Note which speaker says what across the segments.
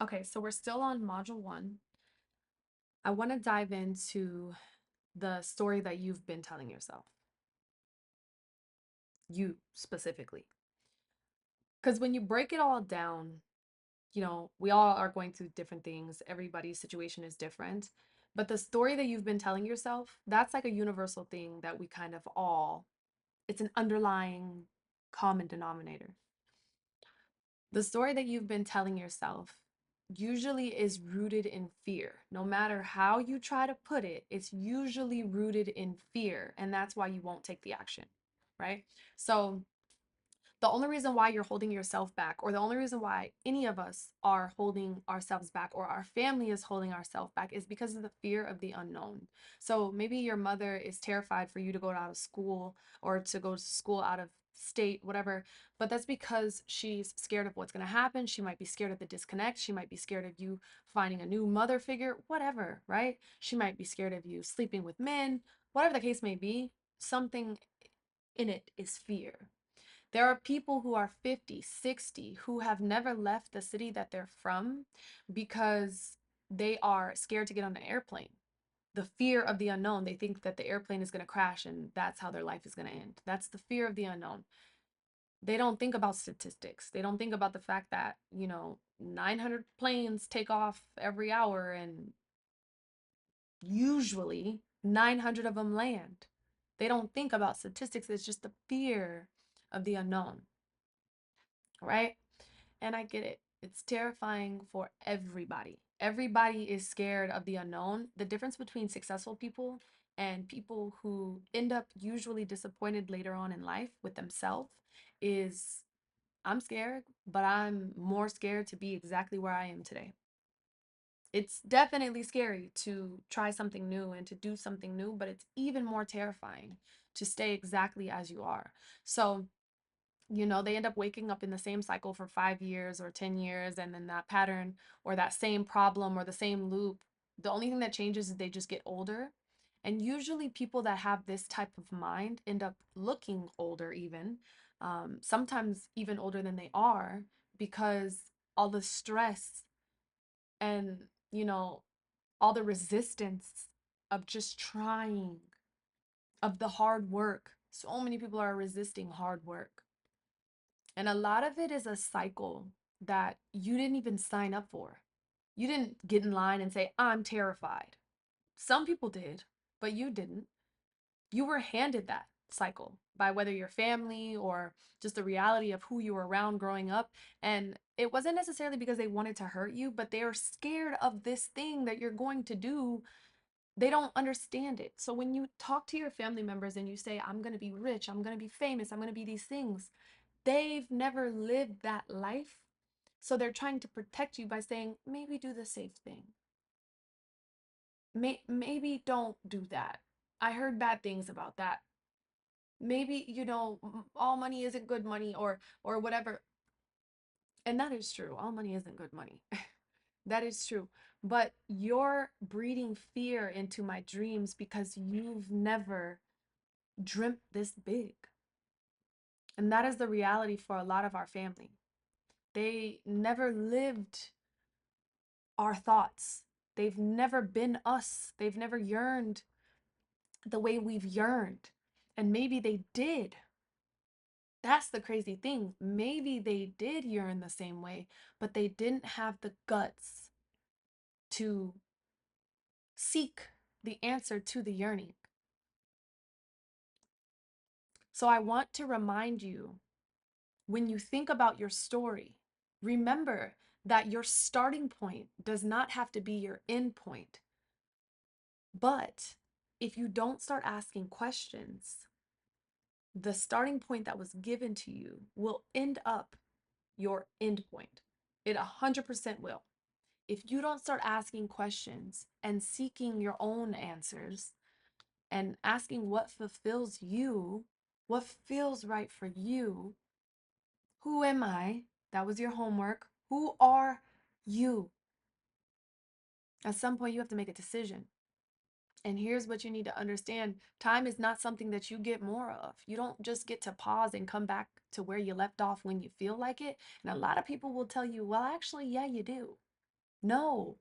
Speaker 1: Okay, so we're still on module one. I want to dive into the story that you've been telling yourself, you specifically. Because when you break it all down, we all are going through different things. Everybody's situation is different. But the story that you've been telling yourself, that's like a universal thing that we kind of all, it's an underlying common denominator. The story that you've been telling yourself usually is rooted in fear. No matter how you try to put it, it's usually rooted in fear. And that's why you won't take the action, right? So, the only reason why you're holding yourself back, or the only reason why any of us are holding ourselves back, or our family is holding ourselves back, is because of the fear of the unknown. So maybe your mother is terrified for you to go out of school or to go to school out of state, whatever, but that's because she's scared of what's going to happen. She might be scared of the disconnect. She might be scared of you finding a new mother figure, whatever, right? She might be scared of you sleeping with men, whatever the case may be. Something in it is fear. There are people who are 50, 60, who have never left the city that they're from because they are scared to get on an airplane. The fear of the unknown. They think that the airplane is going to crash and that's how their life is going to end. That's the fear of the unknown. They don't think about statistics. They don't think about the fact that, 900 planes take off every hour and usually 900 of them land. They don't think about statistics. It's just the fear of the unknown, right? And I get it. It's terrifying for everybody. Everybody is scared of the unknown. The difference between successful people and people who end up usually disappointed later on in life with themselves is I'm scared, but I'm more scared to be exactly where I am today. It's definitely scary to try something new and to do something new, but it's even more terrifying to stay exactly as you are. So, they end up waking up in the same cycle for 5 years or 10 years, and then that pattern or that same problem or the same loop, the only thing that changes is they just get older. And usually, people that have this type of mind end up looking older, even sometimes even older than they are, because all the stress and, you know, all the resistance of just trying, of the hard work. So many people are resisting hard work. And a lot of it is a cycle that you didn't even sign up for. You didn't get in line and say, I'm terrified. Some people did, but you didn't. You were handed that cycle by whether your family or just the reality of who you were around growing up. And it wasn't necessarily because they wanted to hurt you, but they are scared of this thing that you're going to do. They don't understand it. So when you talk to your family members and you say, I'm going to be rich, I'm going to be famous, I'm going to be these things, they've never lived that life. So they're trying to protect you by saying, maybe do the safe thing. Maybe don't do that. I heard bad things about that. Maybe, all money isn't good money or whatever. And that is true. All money isn't good money. That is true. But you're breeding fear into my dreams because you've never dreamt this big. And that is the reality for a lot of our family. They never lived our thoughts. They've never been us. They've never yearned the way we've yearned. And maybe they did. That's the crazy thing. Maybe they did yearn the same way, but they didn't have the guts to seek the answer to the yearning. So I want to remind you, when you think about your story, remember that your starting point does not have to be your end point. But if you don't start asking questions, the starting point that was given to you will end up your end point. It 100% will. If you don't start asking questions and seeking your own answers and asking what fulfills you, what feels right for you, who am I? That was your homework. Who are you? At some point, you have to make a decision. And here's what you need to understand: time is not something that you get more of. You don't just get to pause and come back to where you left off when you feel like it. And a lot of people will tell you, well, actually, yeah, you do. No,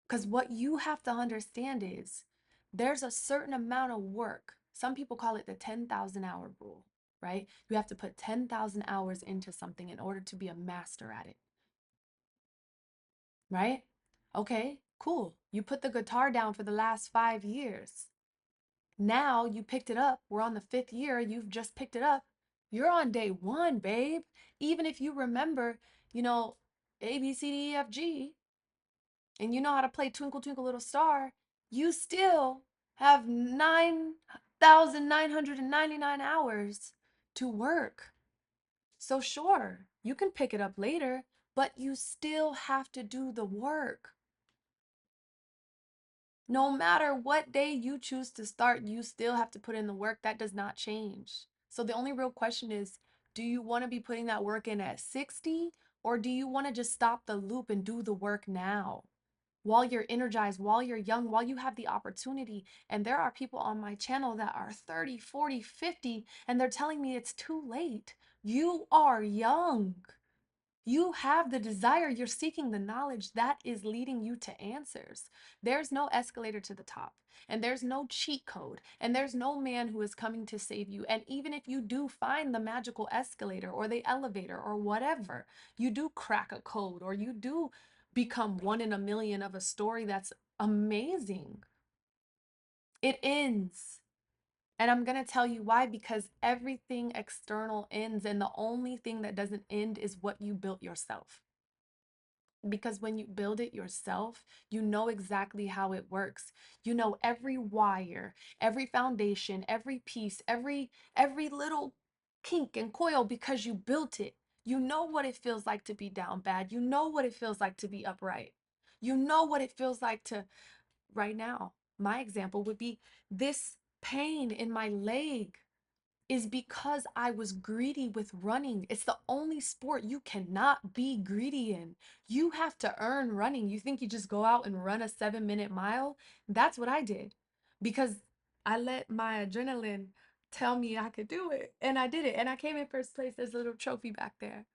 Speaker 1: because what you have to understand is there's a certain amount of work. Some people call it the 10,000-hour rule, right? You have to put 10,000 hours into something in order to be a master at it, right? Okay, cool. You put the guitar down for the last 5 years. Now you picked it up. We're on the fifth year. You've just picked it up. You're on day one, babe. Even if you remember, you know, A, B, C, D, E, F, G, and you know how to play Twinkle, Twinkle, Little Star, you still have 9,999 hours to work. So, sure, you can pick it up later, but you still have to do the work. No matter what day you choose to start, you still have to put in the work. That does not change. So the only real question is, do you want to be putting that work in at 60, or do you want to just stop the loop and do the work now? While you're energized, while you're young, while you have the opportunity. And there are people on my channel that are 30, 40, 50, and they're telling me it's too late. You are young. You have the desire, you're seeking the knowledge that is leading you to answers. There's no escalator to the top, and there's no cheat code, and there's no man who is coming to save you. And even if you do find the magical escalator or the elevator or whatever, you do crack a code or you do become one in a million of a story that's amazing. It ends. And I'm going to tell you why, because everything external ends, and the only thing that doesn't end is what you built yourself. Because when you build it yourself, you know exactly how it works. You know every wire, every foundation, every piece, every little kink and coil because you built it. You know what it feels like to be down bad. You know what it feels like to be upright. You know what it feels like to right now. My example would be this pain in my leg is because I was greedy with running. It's the only sport you cannot be greedy in. You have to earn running. You think you just go out and run a 7-minute mile? That's what I did because I let my adrenaline tell me I could do it. And I did it. And I came in first place. There's a little trophy back there.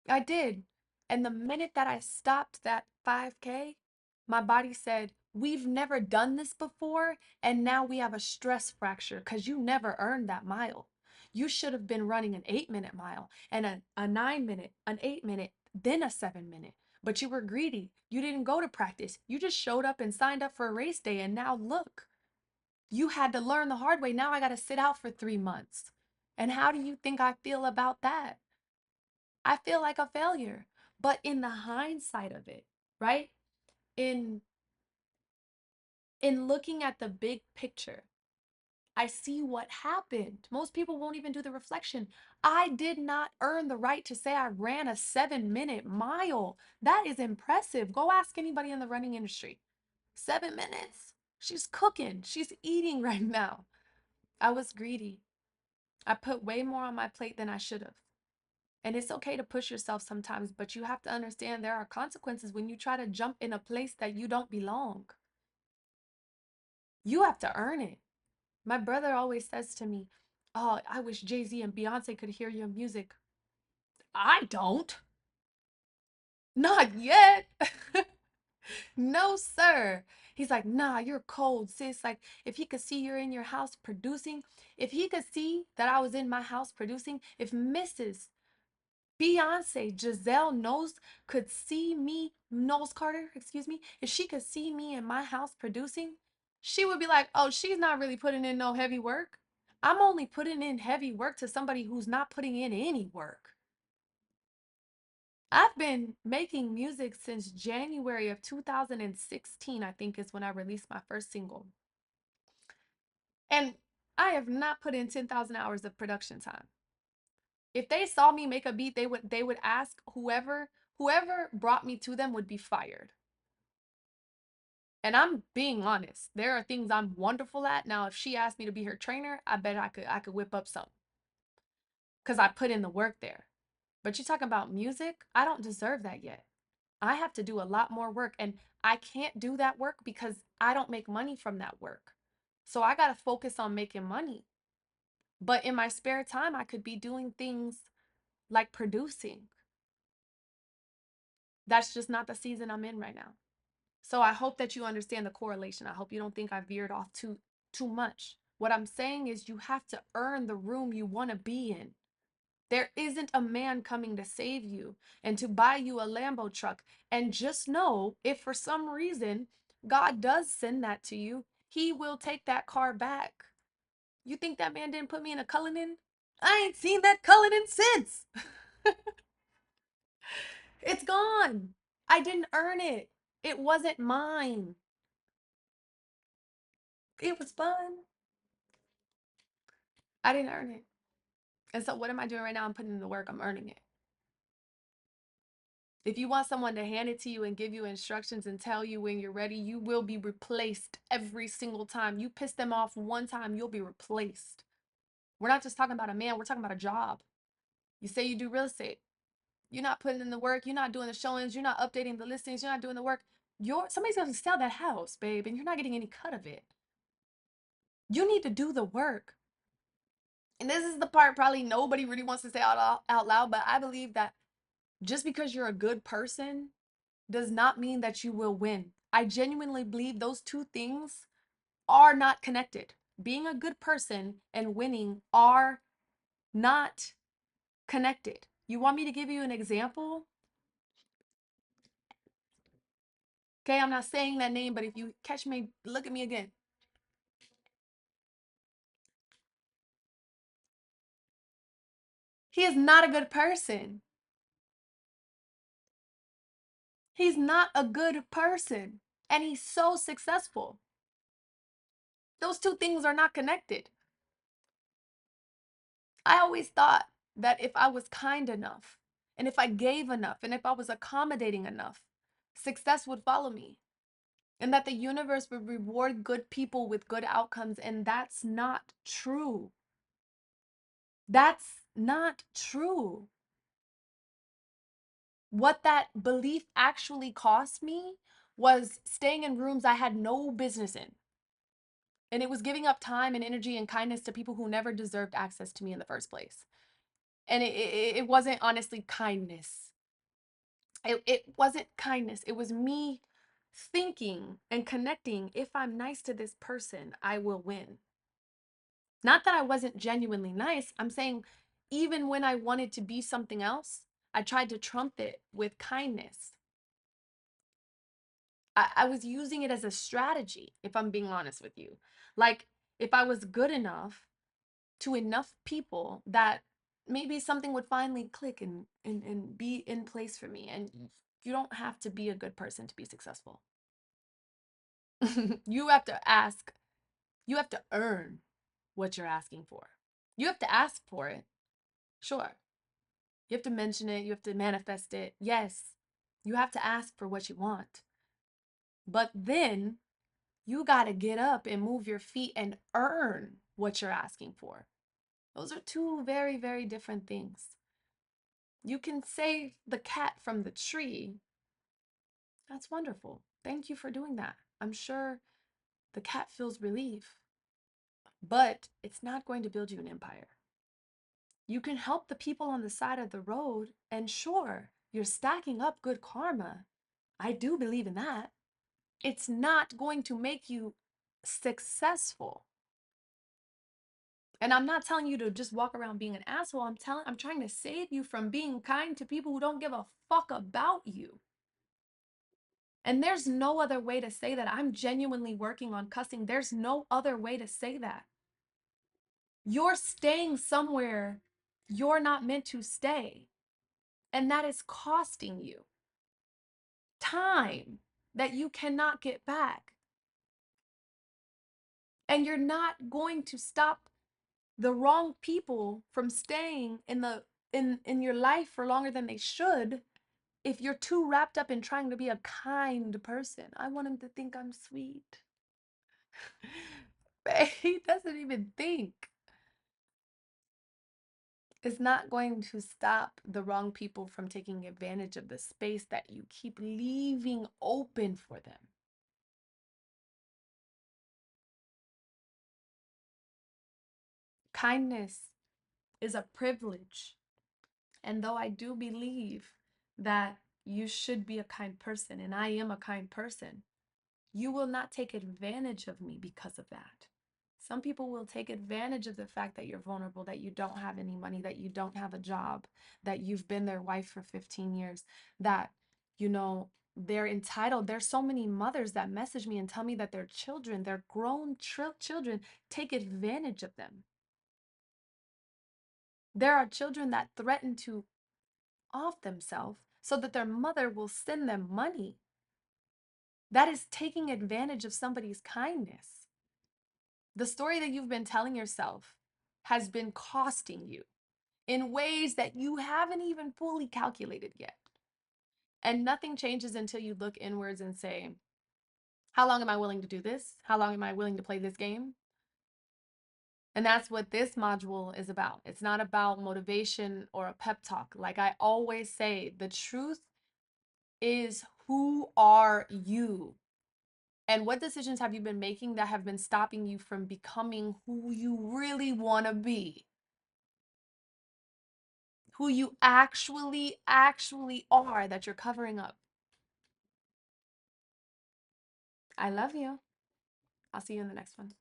Speaker 1: I did. And the minute that I stopped that 5K, my body said, we've never done this before. And now we have a stress fracture because you never earned that mile. You should have been running an 8-minute mile and a 9-minute, an 8-minute, then a 7-minute. But you were greedy. You didn't go to practice. You just showed up and signed up for a race day. And now look, you had to learn the hard way. Now I got to sit out for 3 months. And how do you think I feel about that? I feel like a failure. But in the hindsight of it, right? In in looking at the big picture, I see what happened. Most people won't even do the reflection. I did not earn the right to say I ran a 7-minute mile. That is impressive. Go ask anybody in the running industry. 7 minutes? She's cooking. She's eating right now. I was greedy. I put way more on my plate than I should have. And it's okay to push yourself sometimes, but you have to understand there are consequences when you try to jump in a place that you don't belong. You have to earn it. My brother always says to me, oh, I wish Jay-Z and Beyonce could hear your music. I don't. Not yet. No, sir. He's like, nah, you're cold, sis. Like, if he could see you're in your house producing, if he could see that I was in my house producing, if Mrs. Beyonce, Giselle Knowles could see me, Knowles Carter, excuse me, if she could see me in my house producing, she would be like, oh, she's not really putting in no heavy work. I'm only putting in heavy work to somebody who's not putting in any work. I've been making music since January of 2016, I think is when I released my first single. And I have not put in 10,000 hours of production time. If they saw me make a beat, they would ask whoever brought me to them would be fired. And I'm being honest. There are things I'm wonderful at. Now, if she asked me to be her trainer, I bet I could whip up some because I put in the work there. But you talking about music? I don't deserve that yet. I have to do a lot more work, and I can't do that work because I don't make money from that work. So I got to focus on making money. But in my spare time, I could be doing things like producing. That's just not the season I'm in right now. So I hope that you understand the correlation. I hope you don't think I veered off too much. What I'm saying is you have to earn the room you want to be in. There isn't a man coming to save you and to buy you a Lambo truck. And just know, if for some reason God does send that to you, he will take that car back. You think that man didn't put me in a Cullinan? I ain't seen that Cullinan since. It's gone. I didn't earn it. It wasn't mine. It was fun. I didn't earn it. And so what am I doing right now? I'm putting in the work. I'm earning it. If you want someone to hand it to you and give you instructions and tell you when you're ready, you will be replaced every single time. You piss them off one time, you'll be replaced. We're not just talking about a man, we're talking about a job. You say you do real estate. You're not putting in the work, you're not doing the showings, you're not updating the listings, you're not doing the work. Somebody's gonna sell that house, babe, and you're not getting any cut of it. You need to do the work. And this is the part probably nobody really wants to say out loud, but I believe that just because you're a good person does not mean that you will win. I genuinely believe those two things are not connected. Being a good person and winning are not connected. You want me to give you an example? Okay, I'm not saying that name, but if you catch me, look at me again. He is not a good person. He's not a good person. And he's so successful. Those two things are not connected. I always thought that if I was kind enough, and if I gave enough, and if I was accommodating enough, success would follow me. And that the universe would reward good people with good outcomes. And that's not true. That's not true. What that belief actually cost me was staying in rooms I had no business in. And it was giving up time and energy and kindness to people who never deserved access to me in the first place. And it wasn't honestly kindness. It wasn't kindness. It was me thinking and connecting, if I'm nice to this person, I will win. Not that I wasn't genuinely nice. I'm saying even when I wanted to be something else, I tried to trump it with kindness. I was using it as a strategy, if I'm being honest with you. Like, if I was good enough to enough people that maybe something would finally click and be in place for me. And you don't have to be a good person to be successful. You have to ask, you have to earn what you're asking for. You have to ask for it, sure. You have to mention it, you have to manifest it. Yes, you have to ask for what you want. But then you got to get up and move your feet and earn what you're asking for. Those are two very, very different things. You can save the cat from the tree. That's wonderful. Thank you for doing that. I'm sure the cat feels relief, but it's not going to build you an empire. You can help the people on the side of the road, and sure, you're stacking up good karma. I do believe in that. It's not going to make you successful. And I'm not telling you to just walk around being an asshole. I'm trying to save you from being kind to people who don't give a fuck about you. And there's no other way to say that. I'm genuinely working on cussing. There's no other way to say that. You're staying somewhere you're not meant to stay. And that is costing you time that you cannot get back. And you're not going to stop the wrong people from staying in your life for longer than they should if you're too wrapped up in trying to be a kind person. I want him to think I'm sweet. He doesn't even think. It's not going to stop the wrong people from taking advantage of the space that you keep leaving open for them. Kindness is a privilege. And though I do believe that you should be a kind person, and I am a kind person. You will not take advantage of me because of that. Some people will take advantage of the fact that you're vulnerable, that you don't have any money, that you don't have a job, that you've been their wife for 15 years, that, you know, they're entitled. There's so many mothers that message me and tell me that their children, their grown children, take advantage of them. There are children that threaten to off themselves so that their mother will send them money. That is taking advantage of somebody's kindness. The story that you've been telling yourself has been costing you in ways that you haven't even fully calculated yet. And nothing changes until you look inwards and say, how long am I willing to do this? How long am I willing to play this game? And that's what this module is about. It's not about motivation or a pep talk. Like I always say, the truth is, who are you? And what decisions have you been making that have been stopping you from becoming who you really want to be? Who you actually are that you're covering up. I love you. I'll see you in the next one.